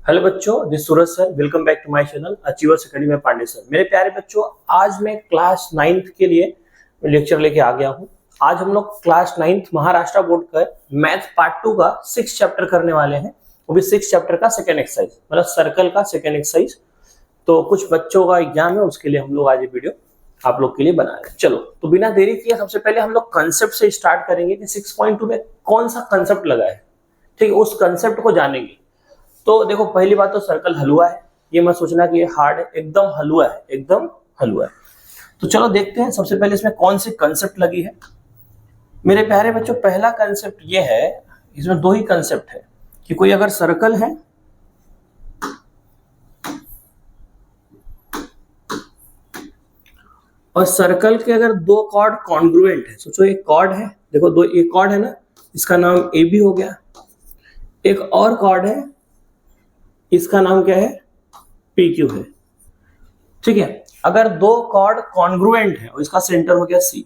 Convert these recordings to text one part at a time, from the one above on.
Hello बच्चों, this Suraj sir. Welcome back to my channel achievers academy में Pandey sir. मेरे प्यारे बच्चों, आज मैं क्लास 9th के लिए लेक्चर लेके आ गया हूँ। आज हम लोग क्लास 9th महाराष्ट्र बोर्ड का मैथ पार्ट 2 का 6 चैप्टर करने वाले हैं, वो भी 6 चैप्टर का सेकेंड एक्सरसाइज, मतलब सर्कल का सेकेंड एक्सरसाइज। तो कुछ बच्चों का एग्जाम है, उसके लिए हम लोग आज ये वीडियो आप लोग के लिए बना रहे हैं। चलो, तो बिना देरी किए सबसे पहले हम लोग कंसेप्ट से स्टार्ट करेंगे कि 6.2 में कौन सा कंसेप्ट लगा है। ठीक है, उस कंसेप्ट को जानेंगे। तो देखो, पहली बात तो सर्कल हलवा है, ये मत सोचना कि ये हार्ड है, एकदम हलवा है, एकदम हलवा है। तो चलो देखते हैं सबसे पहले इसमें कौन सी कंसेप्ट लगी है। मेरे प्यारे बच्चों, पहला कंसेप्ट ये है, इसमें दो ही कंसेप्ट है कि कोई अगर सर्कल है और सर्कल के अगर दो कॉर्ड कॉन्ग्रुएंट है। सोचो एक कॉर्ड है, देखो दो, एक कॉर्ड है ना, इसका नाम ए बी हो गया। एक और कॉर्ड है, इसका नाम क्या है, पी क्यू है। ठीक है, अगर दो कॉर्ड कॉन्ग्रुएंट है और इसका सेंटर हो गया सी,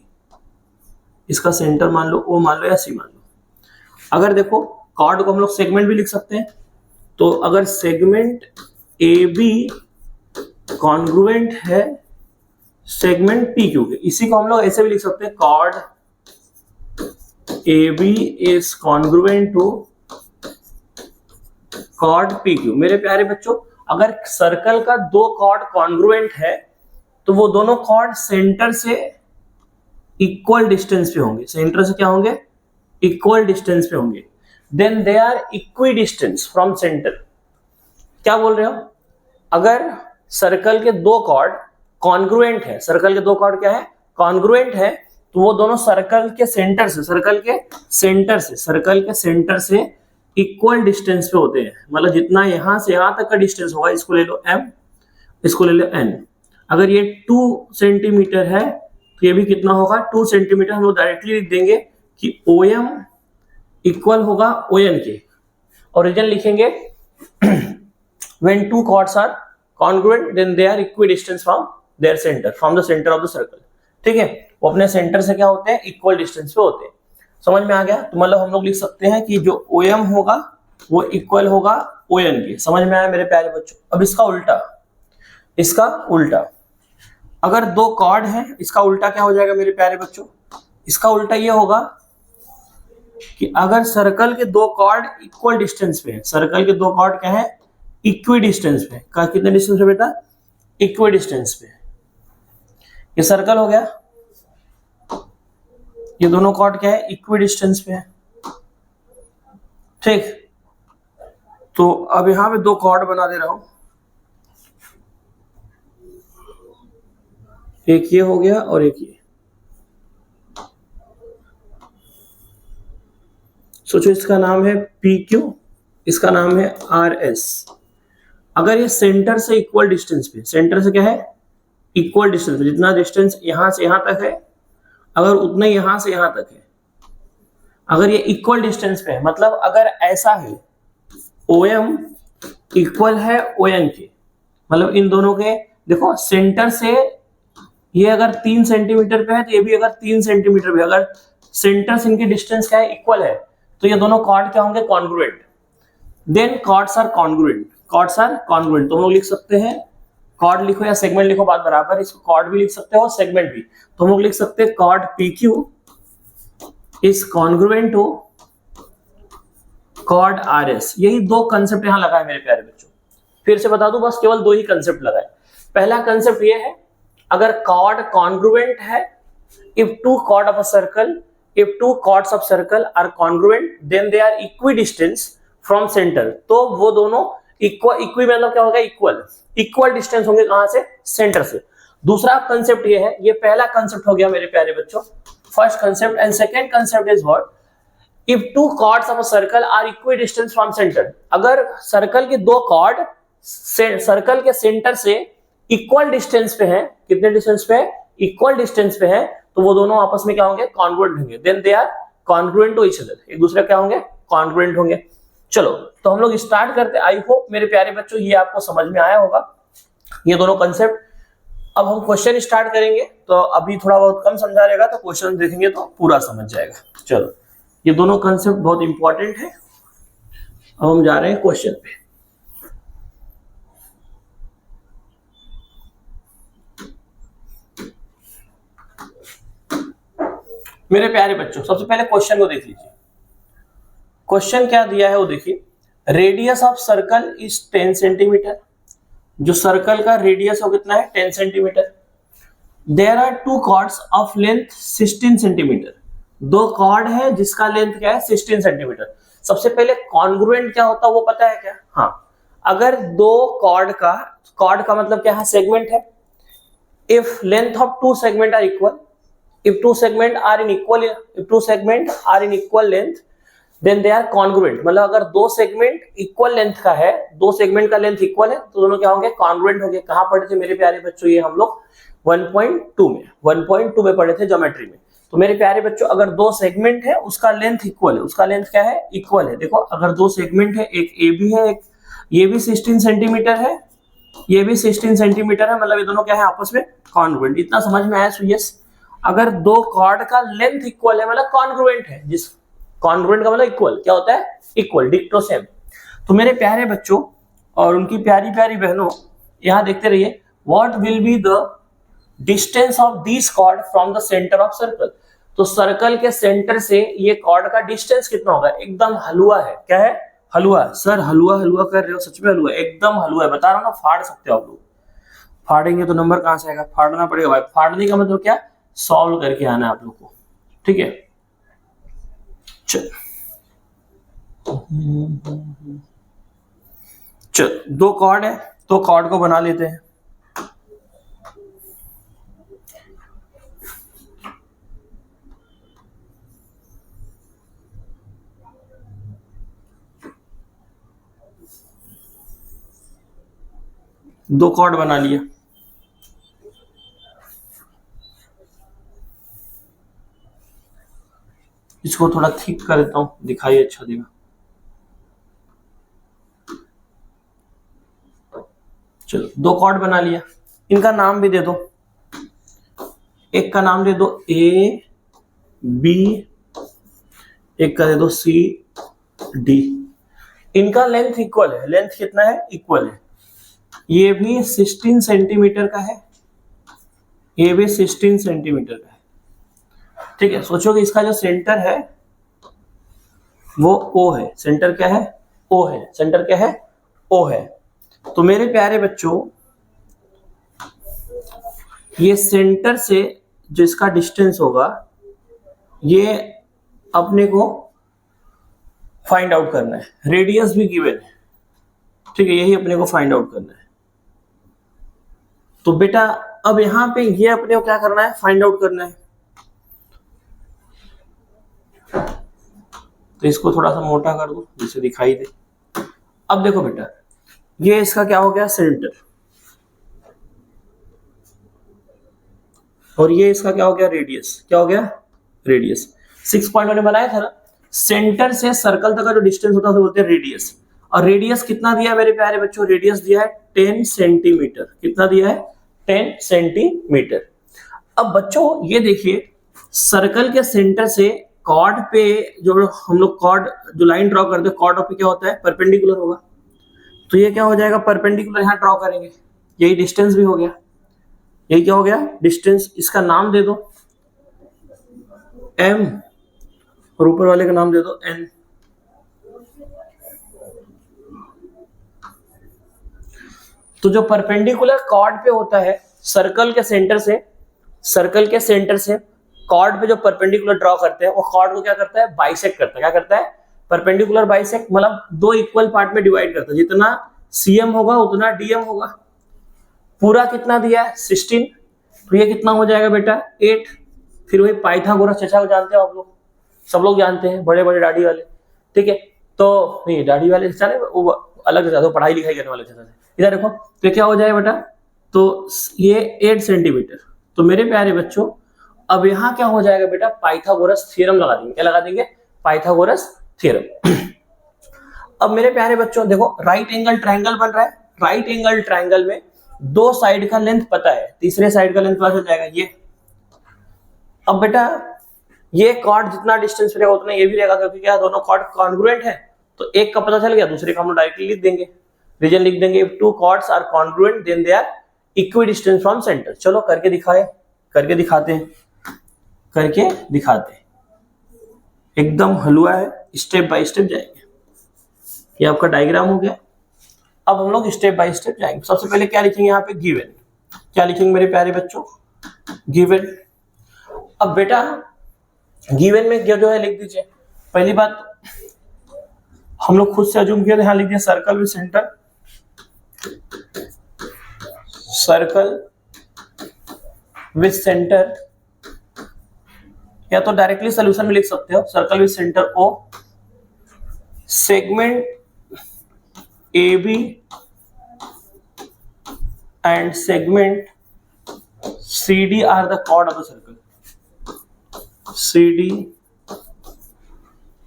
इसका सेंटर मान लो ओ मान लो या सी मान लो। अगर देखो, कॉर्ड को हम लोग सेगमेंट भी लिख सकते हैं। तो अगर सेगमेंट ए बी कॉन्ग्रुएंट है सेगमेंट पी क्यू के, इसी को हम लोग ऐसे भी लिख सकते हैं, chord A B is congruent to chord P Q. मेरे प्यारे बच्चों, अगर सर्कल का दो कॉर्ड कॉन्ग्रुएंट है तो वो दोनों कॉर्ड सेंटर से इक्वल डिस्टेंस पे होंगे। सेंटर से क्या होंगे, इक्वल डिस्टेंस पे होंगे। Then they are equidistance from centre. क्या बोल रहे हो, अगर सर्कल के दो कॉर्ड कॉन्ग्रुएंट है, सर्कल के दो कॉर्ड क्या है, कॉन्ग्रुएंट है, तो वो दोनों सर्कल के सेंटर से इक्वल डिस्टेंस पे होते हैं। मतलब जितना यहां से यहां तक का डिस्टेंस होगा, इसको ले लो m, इसको ले लो n। अगर ये 2 सेंटीमीटर है तो ये भी कितना होगा, 2 सेंटीमीटर। हम लोग डायरेक्टली लिख देंगे कि OM इक्वल होगा ON के, और रीजन लिखेंगे when two chords are congruent then they are equidistant from their center, from the center of the circle। ठीक है, वो अपने सेंटर से क्या होते हैं, इक्वल डिस्टेंस पे होते हैं। समझ में आ गया? तो मतलब हम लोग लिख सकते हैं कि जो OM होगा वो इक्वल होगा ON के। समझ में आया मेरे प्यारे बच्चों? अब इसका उल्टा, अगर दो कॉर्ड है, इसका उल्टा क्या हो जाएगा मेरे प्यारे बच्चों? इसका उल्टा ये होगा कि अगर सर्कल के दो कॉर्ड इक्वल डिस्टेंस पे है, सर्कल के दो कॉर्ड क्या है, इक्वी डिस्टेंस पे। कितने डिस्टेंस पे बेटा, इक्वी डिस्टेंस पे। ये सर्कल हो गया, ये दोनों कॉर्ड क्या है, इक्वी डिस्टेंस पे है। ठीक, तो अब यहां पे दो कॉर्ड बना दे रहा हूं, एक ये हो गया और एक ये। सोचो, इसका नाम है PQ, इसका नाम है RS। अगर ये सेंटर से इक्वल डिस्टेंस पे, सेंटर से क्या है, इक्वल डिस्टेंस पे, जितना डिस्टेंस यहां से यहां तक है अगर उतना यहां से यहां तक है, अगर ये इक्वल डिस्टेंस पे है, मतलब अगर ऐसा है OM इक्वल है ON के, मतलब इन दोनों के देखो सेंटर से ये अगर 3 सेंटीमीटर पे है तो ये भी अगर 3 सेंटीमीटर पे, अगर सेंटर से इनकी डिस्टेंस क्या है, इक्वल है, तो ये दोनों कॉर्ड क्या होंगे, congruent. Then chords are congruent, तो हम लोग लिख सकते हैं, कॉर्ड लिखो या सेगमेंट लिखो, बात बराबर। इसको कॉर्ड भी लिख सकते हो और सेगमेंट भी। तो हम लोग लिख सकते हैं chord PQ is congruent to chord RS। यही दो कंसेप्ट यहां लगा है मेरे प्यारे बच्चों। फिर से बता दूं, बस केवल दो ही कंसेप्ट लगा है। पहला कंसेप्ट ये है, अगर कॉर्ड कॉन्ग्रुएंट है, if two chords of circle are congruent then they are equidistant from center। तो वो दोनों इक्वी मतलब क्या होगा, इक्वल डिस्टेंस होंगे, कहां से, सेंटर से। दूसरा कंसेप्ट ये है, ये पहला कंसेप्ट हो गया मेरे प्यारे बच्चों, first concept. And second concept is what, if two chords of a circle are equidistant from centre. अगर सर्कल के दो कॉर्ड सर्कल के सेंटर से इक्वल डिस्टेंस पे हैं, कितने डिस्टेंस पे है, इक्वल डिस्टेंस पे है, तो वो दोनों आपस में क्या होंगे, कॉन्ग्रुएंट होंगे। Then they are congruent to each other, एक दूसरे क्या होंगे, कॉन्ग्रुएंट होंगे। चलो, तो हम लोग स्टार्ट करते हैं। आई होप मेरे प्यारे बच्चों ये आपको समझ में आया होगा, ये दोनों कंसेप्ट। अब हम क्वेश्चन स्टार्ट करेंगे, तो अभी थोड़ा बहुत कम समझा रहेगा, तो क्वेश्चन देखेंगे तो पूरा समझ जाएगा। चलो, ये दोनों कंसेप्ट बहुत इंपॉर्टेंट है। अब हम जा रहे हैं क्वेश्चन पे। मेरे प्यारे बच्चों, सबसे पहले क्वेश्चन को देख लीजिए। क्वेश्चन क्या दिया है वो देखिए। Radius of circle is 10 centimetre. जो सर्कल का रेडियस हो कितना है 10 centimetre. There are two chords of length 16 centimetre. दो कॉर्ड है जिसका लेंथ क्या है 16 सेंटीमीटर। सबसे पहले कॉन्ग्रुएंट क्या होता है वो पता है क्या? हाँ, अगर दो कॉर्ड का मतलब क्या है सेगमेंट है। If length of two segment are equal, if two segment are in equal length then they are congruent। मतलब अगर दो सेगमेंट इक्वल लेंथ का है, दो सेगमेंट का लेंथ इक्वल है तो दोनों क्या होंगे कॉन्ग्रुएंट होंगे। कहां पढ़े थे मेरे प्यारे बच्चों? ये हम लोग 1.2 में पढ़े थे ज्योमेट्री में। तो मेरे प्यारे बच्चों अगर दो सेगमेंट है उसका लेंथ इक्वल है, उसका लेंथ क्या है इक्वल है। देखो अगर दो सेगमेंट है, एक ए बी है, एक ये भी 16 सेंटीमीटर है, ये भी 16 सेंटीमीटर है, मतलब ये दोनों क्या है आपस में कॉन्ग्रुएंट। इतना समझ में आया? यस। अगर दो कॉर्ड का लेंथ इक्वल है मतलब कॉन्ग्रुएंट है। जिस कॉन्ग्रुएंट का मतलब इक्वल क्या होता है? इक्वल, डिक्टो सेम। तो मेरे प्यारे बच्चों और उनकी प्यारी प्यारी बहनों, यहां देखते रहिए। What will be the distance of this cord from the centre of circle. तो सर्कल के सेंटर से ये कॉर्ड का डिस्टेंस कितना होगा? एकदम हलवा है। क्या है? हलवा। सर हलवा हलवा कर रहे हो? सच में हलवा, एकदम हलवा है, बता रहा हूं ना। फाड़ सकते हो आप लोग। फाड़ेंगे तो नंबर कहां से आएगा? फाड़ना पड़ेगा भाई। फाड़ने का मतलब क्या? सॉल्व करके आना है आप लोग को, ठीक है? चल दो कॉर्ड है तो कॉर्ड को बना लेते हैं। दो कॉर्ड बना लिया। इसको थोड़ा थिक कर देता हूं, दिखाई अच्छा देगा। चलो दो कॉर्ड बना लिया, इनका नाम भी दे दो। एक का नाम दे दो ए बी, एक का दे दो सी डी। इनका लेंथ इक्वल है। लेंथ कितना है? इक्वल है। ये भी 16 सेंटीमीटर का है, ये भी 16 सेंटीमीटर का है, ठीक है? सोचो कि इसका जो सेंटर है वो O है। सेंटर क्या है? O है। सेंटर क्या है? O है। तो मेरे प्यारे बच्चों ये सेंटर से जो इसका डिस्टेंस होगा ये अपने को फाइंड आउट करना है। रेडियस भी गिवन है, ठीक है? यही अपने को फाइंड आउट करना है। तो बेटा अब यहां पे ये अपने को क्या करना है? फाइंड आउट करना है। तो इसको थोड़ा सा मोटा कर दो जिससे दिखाई दे। अब देखो बेटा, ये इसका क्या हो गया? सेंटर। और ये इसका क्या हो गया? रेडियस। क्या हो गया? रेडियस। 6.1 में बनाया था ना, सेंटर से सर्कल तक का जो डिस्टेंस होता है उसे बोलते हैं रेडियस। और रेडियस कितना दिया है मेरे प्यारे बच्चों? रेडियस दिया है 10 सेंटीमीटर। कितना दिया है? 10 सेंटीमीटर। अब बच्चों ये देखिए, सर्कल के सेंटर से कॉर्ड पे जो हम लोग कॉर्ड जो लाइन ड्रॉ करते हैं, कॉर्ड पे क्या होता है? परपेंडिकुलर होगा। तो ये क्या हो जाएगा? परपेंडिकुलर यहां ड्रॉ करेंगे। यही डिस्टेंस भी हो गया। यही क्या हो गया? डिस्टेंस। इसका नाम दे दो m और ऊपर वाले का नाम दे दो n। तो जो परपेंडिकुलर कॉर्ड पे होता है सर्कल के सेंटर से कॉर्ड पे जो परपेंडिकुलर ड्रॉ करते हैं वो कॉर्ड को क्या करता है? बाइसेक्ट करता है। क्या करता है? परपेंडिकुलर बाइसेक्ट, मतलब दो इक्वल पार्ट में डिवाइड करता है। जितना cm होगा उतना dm होगा। पूरा कितना दिया है? 16। तो ये कितना हो जाएगा बेटा? 8। फिर वही पाइथागोरस चचा को जानते हो आप लोग, सब लोग जानते हैं, बड़े बड़े दाढ़ी वाले, ठीक है? तो नहीं, दाढ़ी वाले चचा नहीं, वो अलग चचा, तो पढ़ाई लिखाई करने वाले चचा। इधर देखो, तो क्या हो जाएगा बेटा? तो ये 8 सेंटीमीटर। तो मेरे प्यारे बच्चों अब यहाँ क्या हो जाएगा बेटा? पाइथागोरस थ्योरम लगा देंगे। क्या लगा देंगे? Pythagoras theorem. अब मेरे प्यारे बच्चों देखो, राइट एंगल ट्रायंगल बन रहा है। राइट एंगल ट्रायंगल में दो साइड का लेंथ पता है, तीसरे साइड का लेंथ पता चल जाएगा ये। अब बेटा ये कॉर्ड जितना डिस्टेंस रहेगा उतना ये भी रहेगा, क्योंकि क्या दोनों कॉर्ड कॉन्ग्रुएंट है। तो एक का पता चल गया, दूसरे का हम लोग डायरेक्टली लिख देंगे। रीजन लिख देंगे, if two chords are congruent then they are equidistance from centre. चलो करके दिखाते हैं। एकदम हलवा है, स्टेप बाय स्टेप जाएंगे। ये आपका डायग्राम हो गया। अब हम लोग स्टेप बाय स्टेप जाएंगे। सबसे पहले क्या लिखेंगे यहाँ पे, गिवन। क्या लिखेंगे मेरे प्यारे बच्चों, गिवन। अब बेटा गिवन में जो है लिख दीजिए। पहली बात हम लोग खुद से अज्यूम किया, यहाँ लिख दिया circle with centre, circle with centre, या तो डायरेक्टली सॉल्यूशन में लिख सकते हो, circle with centre O, segment A B and segment C D are the chord of the circle. CD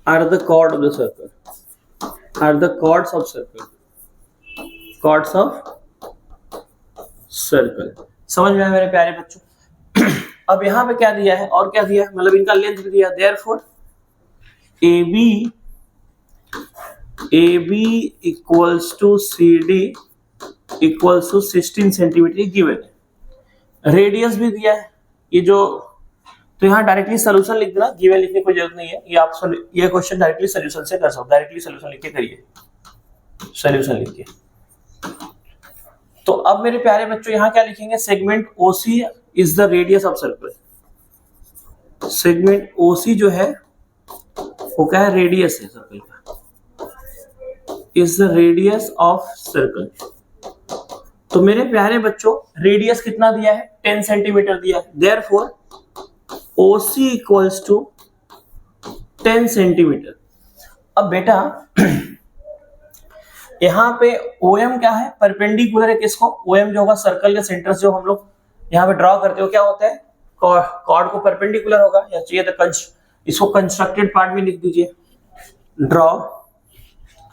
are the chord of the circle, are the chords of circle, chords of circle। समझ में आया मेरे प्यारे बच्चों। अब यहाँ पे क्या दिया है और क्या दिया है, मतलब इनका लेंथ भी दिया। therefore AB equals to CD equals to 16 centimetre given है। रेडियस भी दिया है, ये जो, तो यहाँ डायरेक्टली सोल्यूशन लिख देना, गिवन लिखने की कोई जरूरत नहीं है। ये आप ये क्वेश्चन डायरेक्टली सोल्यूशन से कर सकते हो, डायरेक्टली सोल्यूशन लिख के करिए, सोल्यूशन लिख के। तो अब मेरे प्यारे बच्चों यहाँ क्या लिखेंगे, segment OC is the radius of circle. Segment OC जो है वो क्या है, रेडियस है सर्कल का, is the radius of circle. तो मेरे प्यारे बच्चों रेडियस कितना दिया है, 10 सेंटीमीटर दिया है। Therefore OC equals to 10 centimetre. अब बेटा यहाँ पे OM क्या है, परपेंडिकुलर है किसको, OM जो होगा सर्कल के सेंटर से जो हम लोग यहाँ पे ड्रॉ करते हो, क्या होता है, कॉर्ड को परपेंडिकुलर होगा, या चाहिए तो इसको कंस्ट्रक्टेड पार्ट में लिख दीजिए, ड्रॉ।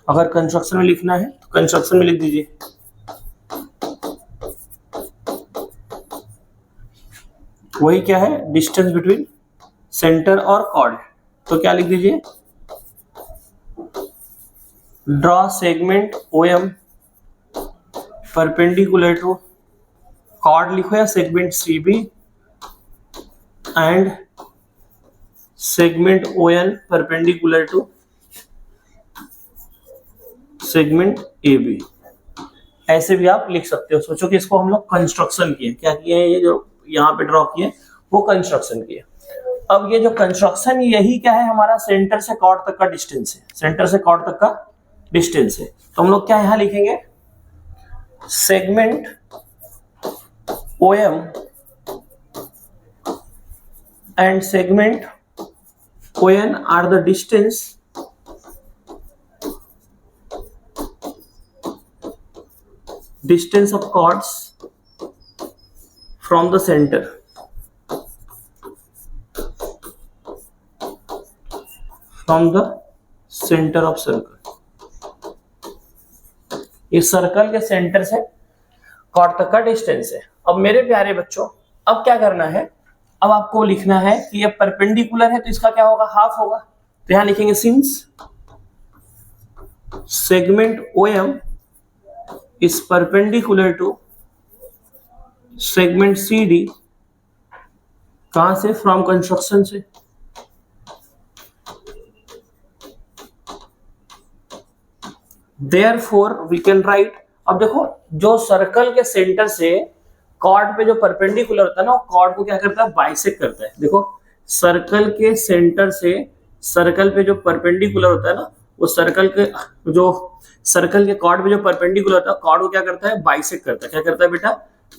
अगर कंस्ट्रक्शन में लिखना है तो कंस्ट्रक्शन में लिख दीजिए। वही क्या है, डिस्टेंस बिटवीन सेंटर और कॉर्ड। तो क्या लिख दीजिए, draw segment OM perpendicular to chord लिखो, या segment CB and segment ON perpendicular to segment AB। ऐसे भी आप लिख सकते हो। सोचो कि इसको हम लोग कंस्ट्रक्शन किए, क्या किए, ये जो यहाँ पे ड्रॉ किए वो कंस्ट्रक्शन किए। अब ये जो कंस्ट्रक्शन, यही क्या है, हमारा सेंटर से कॉर्ड तक का डिस्टेंस है, सेंटर से कॉर्ड तक का डिस्टेंस है। तो हम लोग क्या यहाँ लिखेंगे, segment OM and segment ON are the distance of chords from the center, from the center of circle। इस सर्कल के सेंटर से कॉर्ड तक का डिस्टेंस है। अब मेरे प्यारे बच्चों अब क्या करना है, अब आपको लिखना है कि ये परपेंडिकुलर है तो इसका क्या होगा, हाफ होगा। तो यहां लिखेंगे since segment OM is perpendicular to segment CD, कहां से, फ्रॉम कंस्ट्रक्शन से। Therefore we can write, अब देखो जो सर्कल के सेंटर से कॉर्ड पे जो परपेंडिकुलर होता है ना, वो कॉर्ड को क्या करता है, बाइसेक्ट करता है। देखो सर्कल के सेंटर से सर्कल पे जो परपेंडिकुलर होता है ना, वो सर्कल के कॉर्ड पे जो परपेंडिकुलर होता है, कॉर्ड को क्या करता है, बाइसेक्ट करता है। क्या करता है बेटा,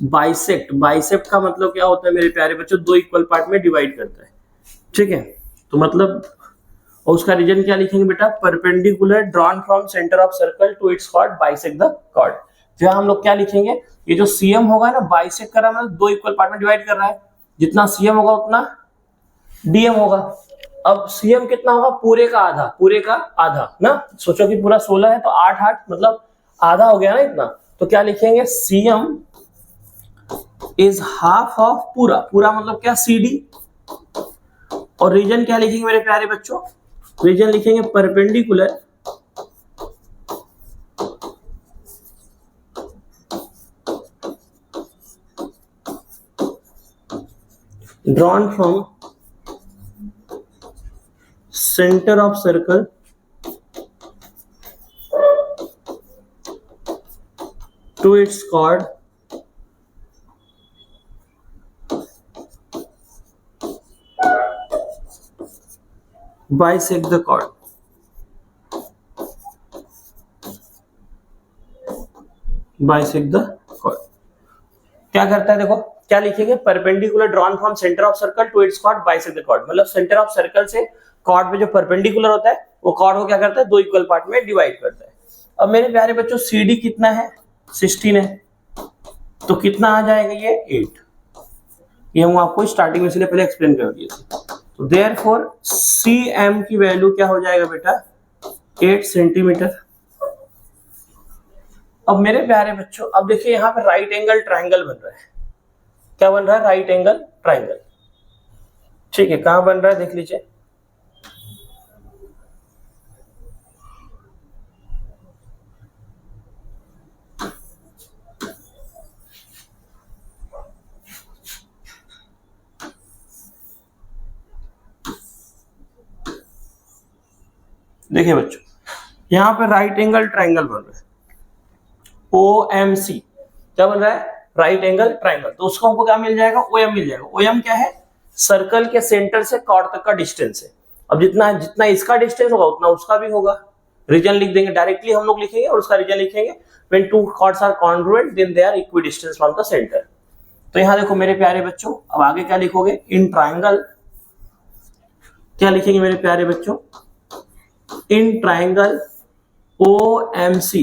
बाइसेक्ट। बाइसेक्ट का मतलब क्या होता है मेरे प्यारे बच्चों, दो इक्वल पार्ट में डिवाइड करता है। ठीक है, तो मतलब और उसका रीजन क्या लिखेंगे बेटा, perpendicular drawn from centre of circle to its chord bisect the chord. तो हम लोग क्या लिखेंगे, ये जो CM होगा ना, बाइसेक्ट कर रहा है, मतलब दो इक्वल पार्ट में डिवाइड कर रहा है, जितना CM होगा उतना DM होगा। अब CM कितना होगा, पूरे का आधा, पूरे का आधा ना। सोचो कि पूरा 16 है तो 8 मतलब आधा हो गया ना इतना। तो क्या लिखेंगे, CM इज हाफ ऑफ पूरा, पूरा मतलब क्या, CD। और रीजन क्या लिखेंगे मेरे प्यारे बच्चों, रीजन लिखेंगे perpendicular drawn from center of circle to its chord bisect the chord. Bisect the chord क्या करता है, देखो क्या लिखेंगे, perpendicular drawn from centre of circle to its chord bisect the chord. मतलब सेंटर ऑफ सर्कल से chord पे जो परपेंडिकुलर होता है वो कॉर्ड को क्या करता है, दो इक्वल पार्ट में डिवाइड करता है। अब मेरे प्यारे बच्चों CD कितना है, 16 है, तो कितना आ जाएगा ये 8। ये हम आपको स्टार्टिंग में इसलिए पहले एक्सप्लेन कर दिए थे। तो देयरफॉर CM की वैल्यू क्या हो जाएगा बेटा, 8 सेंटीमीटर। अब मेरे प्यारे बच्चों अब देखिए यहाँ पे राइट एंगल ट्राइंगल बन रहा है। क्या बन रहा है, राइट एंगल ट्राइंगल। ठीक है, कहां बन रहा है देख लीजिए, देखिए बच्चों यहाँ पे राइट एंगल ट्राइंगल बन रहा है, OMC। क्या बन रहा है, राइट एंगल ट्राइंगल। तो उसको हमको क्या मिल जाएगा, OM मिल जाएगा। OM क्या है, सर्कल के सेंटर से कॉर्ड तक का डिस्टेंस है। अब जितना जितना इसका डिस्टेंस होगा उतना उसका भी होगा। रीजन लिख देंगे, डायरेक्टली हम लोग लिखेंगे और उसका रीजन लिखेंगे। When two chords are congruent then they are equidistance from the centre. तो यहाँ देखो मेरे प्यारे बच्चों, अब आगे क्या लिखोगे, इन ट्राइंगल क्या लिखेंगे मेरे प्यारे बच्चों, in triangle OMC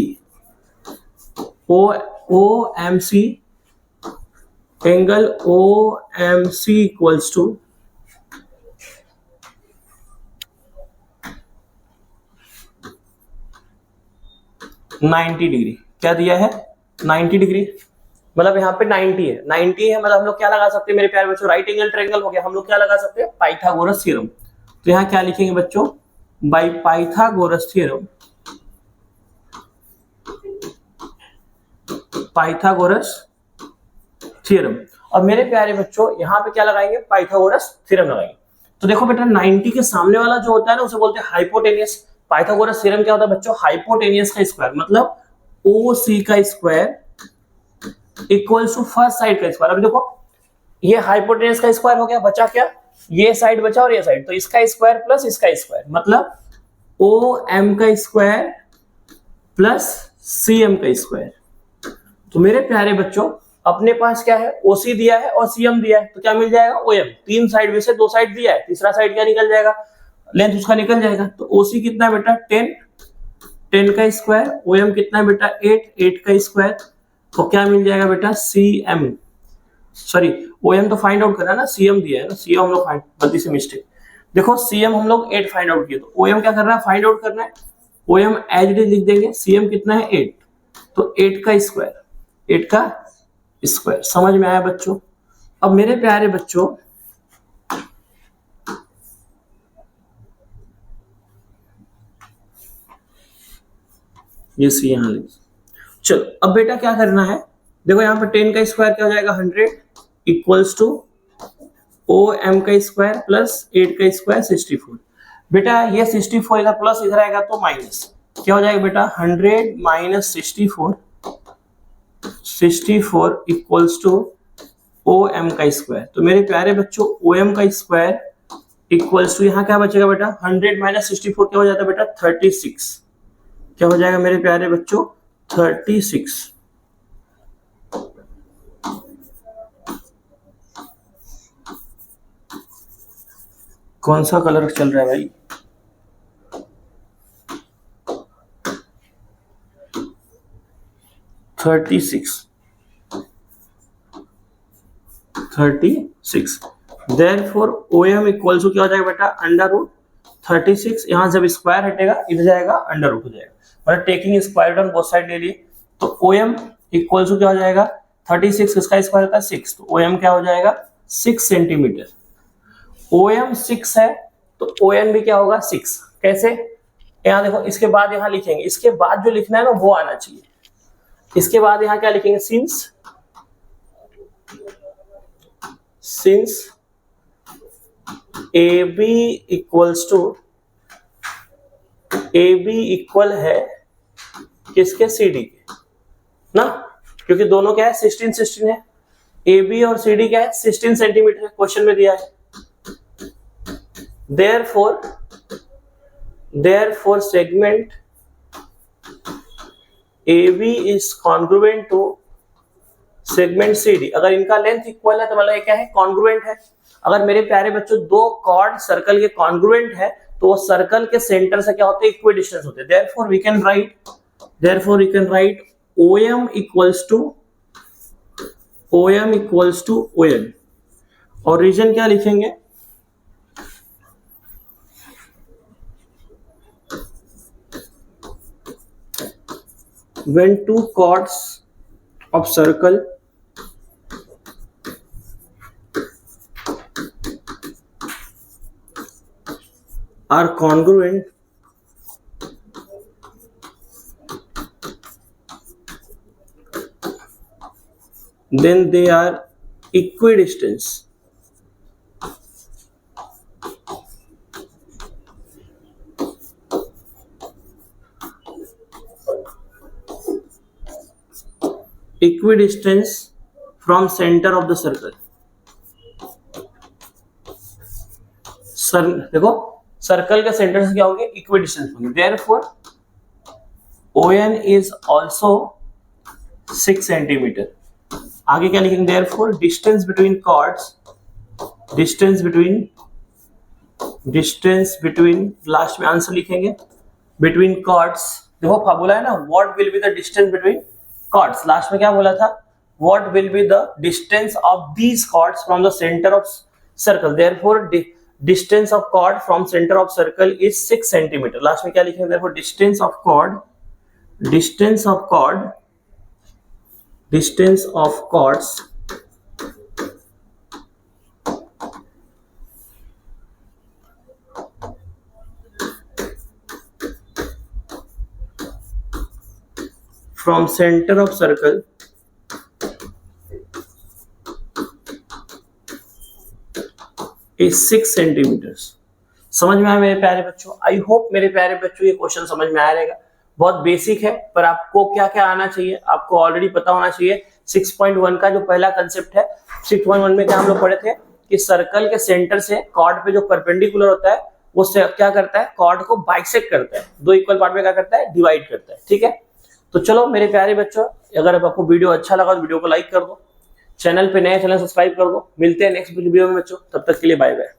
angle OMC equals to 90 degree. क्या दिया है, 90 डिग्री। मतलब यहाँ पे 90 है, 90 है। मतलब हम लोग क्या लगा सकते हैं मेरे प्यारे बच्चों, राइट एंगल ट्रायंगल हो गया, हम लोग क्या लगा सकते हैं, पाइथागोरस थ्योरम। तो यहाँ क्या लिखेंगे बच्चों, by Pythagoras theorem, Pythagoras theorem. अब मेरे प्यारे बच्चों यहाँ पे क्या लगाएंगे, पाइथागोरस थ्योरम लगाएंगे। तो देखो बेटा 90 के सामने वाला जो होता है ना उसे बोलते हैं हाइपोटेनियस। पाइथागोरस थ्योरम क्या होता है बच्चों, हाइपोटेनियस का स्क्वायर, मतलब OC का square equals to first side का स्क्वायर। अब देखो ये हाइपोटेनियस का स्क्वायर हो गया, बचा क्या, ये साइड बचा और ये साइड, तो इसका स्क्वायर प्लस इसका स्क्वायर, मतलब OM का स्क्वायर प्लस CM का स्क्वायर। तो मेरे प्यारे बच्चों अपने पास क्या है, OC दिया है और CM दिया है, तो क्या मिल जाएगा, OM। तीन साइड में से दो साइड दिया है, तीसरा साइड क्या निकल जाएगा, लेंथ उसका निकल जाएगा। तो OC कितना है बेटा 10, 10 का स्क्वायर, OM कितना है बेटा 8, 8 का स्क्वायर, तो क्या मिल जाएगा बेटा CM। सॉरी OM तो फाइंड आउट करना है ना, CM दिया है ना, CM हम लोग फाइंड, गलती से मिस्टेक। देखो CM हम लोग 8 फाइंड आउट किए, तो OM क्या करना है, फाइंड आउट करना है। OM एज इट इज लिख देंगे, CM कितना है 8, तो 8 का स्क्वायर, 8 का स्क्वायर। समझ में आया बच्चों। अब मेरे प्यारे बच्चों ये सी यहां लिख, चलो अब बेटा क्या करना है, देखो यहाँ पे 10 का स्क्वायर क्या हो जाएगा 100 इक्वल्स टू OM का स्क्वायर प्लस 8 का स्क्वायर 64। बेटा ये 64 इधर प्लस इधर आएगा तो माइनस, क्या हो जाएगा बेटा 100 माइनस 64 इक्वल्स टू OM का स्क्वायर। तो मेरे प्यारे बच्चों OM का स्क्वायर इक्वल्स टू यहाँ क्या बचेगा बेटा 100 माइनस 64 क्या हो जाता है बेटा 36। क्या हो जाएगा मेरे प्यारे बच्चों 36। कौन सा कलर चल रहा है भाई, thirty six. Therefore OM equals to क्या हो जाएगा बेटा अंडर रूट 36। यहाँ जब स्क्वायर हटेगा इधर जाएगा अंडर रूट हो जाएगा, मतलब taking square root on both side ले लिए। तो OM इक्वल्स टू क्या हो जाएगा 36, इसका स्क्वायर होता है 6, तो OM क्या हो जाएगा 6 सेंटीमीटर। OM 6 है तो OM भी क्या होगा 6। कैसे, यहाँ देखो इसके बाद यहाँ लिखेंगे, इसके बाद जो लिखना है ना वो आना चाहिए। इसके बाद यहाँ क्या लिखेंगे, since AB equals to A B equal है किसके, सी डी के ना, क्योंकि दोनों क्या है 16 16 है। ए बी और सी डी क्या है 16 सेंटीमीटर है, क्वेश्चन में दिया है। therefore segment AB is congruent to segment CD। अगर इनका लेंथ इक्वल है तो मतलब ये क्या है, कॉन्ग्रुएंट है। अगर मेरे प्यारे बच्चों दो कॉर्ड सर्कल के कॉन्ग्रुएंट है तो वो सर्कल के सेंटर से क्या होते हैं, इक्वी डिस्टेंस होते हैं। therefore we can write OM equals to ON। और रीजन क्या लिखेंगे, when two chords of circle are congruent, then they are equidistant। equidistance from center of the circle। देखो सर्कल के सेंटर से क्या होंगे, इक्विडिस्टेंस होंगे। therefore ON is also 6 centimetre. आगे क्या लिखेंगे, therefore distance between chords, distance between last में आंसर लिखेंगे between chords। देखो फार्मूला है ना, what will be the distance between chords, last में क्या बोला था, what will be the distance of these chords from the center of circle। therefore distance of chord from center of circle is 6 centimetre. Last में क्या लिखेंगे, therefore distance of chords from center of circle is 6 centimetres. समझ में आया मेरे प्यारे बच्चों? I hope मेरे प्यारे बच्चों ये क्वेश्चन समझ में आया रहेगा। बहुत बेसिक है, पर आपको क्या क्या आना चाहिए, आपको ऑलरेडी पता होना चाहिए। 6.1 का जो पहला कंसेप्ट है, 6.1 में क्या हम लोग पढ़े थे कि सर्कल के सेंटर से कॉर्ड पे जो परपेंडिकुलर होता है वो क्या करता है, कॉर्ड को बाइसेक्ट करता है, दो इक्वल पार्ट में क्या करता है, डिवाइड करता है। ठीक है, तो चलो मेरे प्यारे बच्चों, अगर आपको वीडियो अच्छा लगा तो वीडियो को लाइक कर दो, चैनल पे नए चैनल सब्सक्राइब कर दो। मिलते हैं नेक्स्ट वीडियो में बच्चों, तब तक के लिए बाय बाय।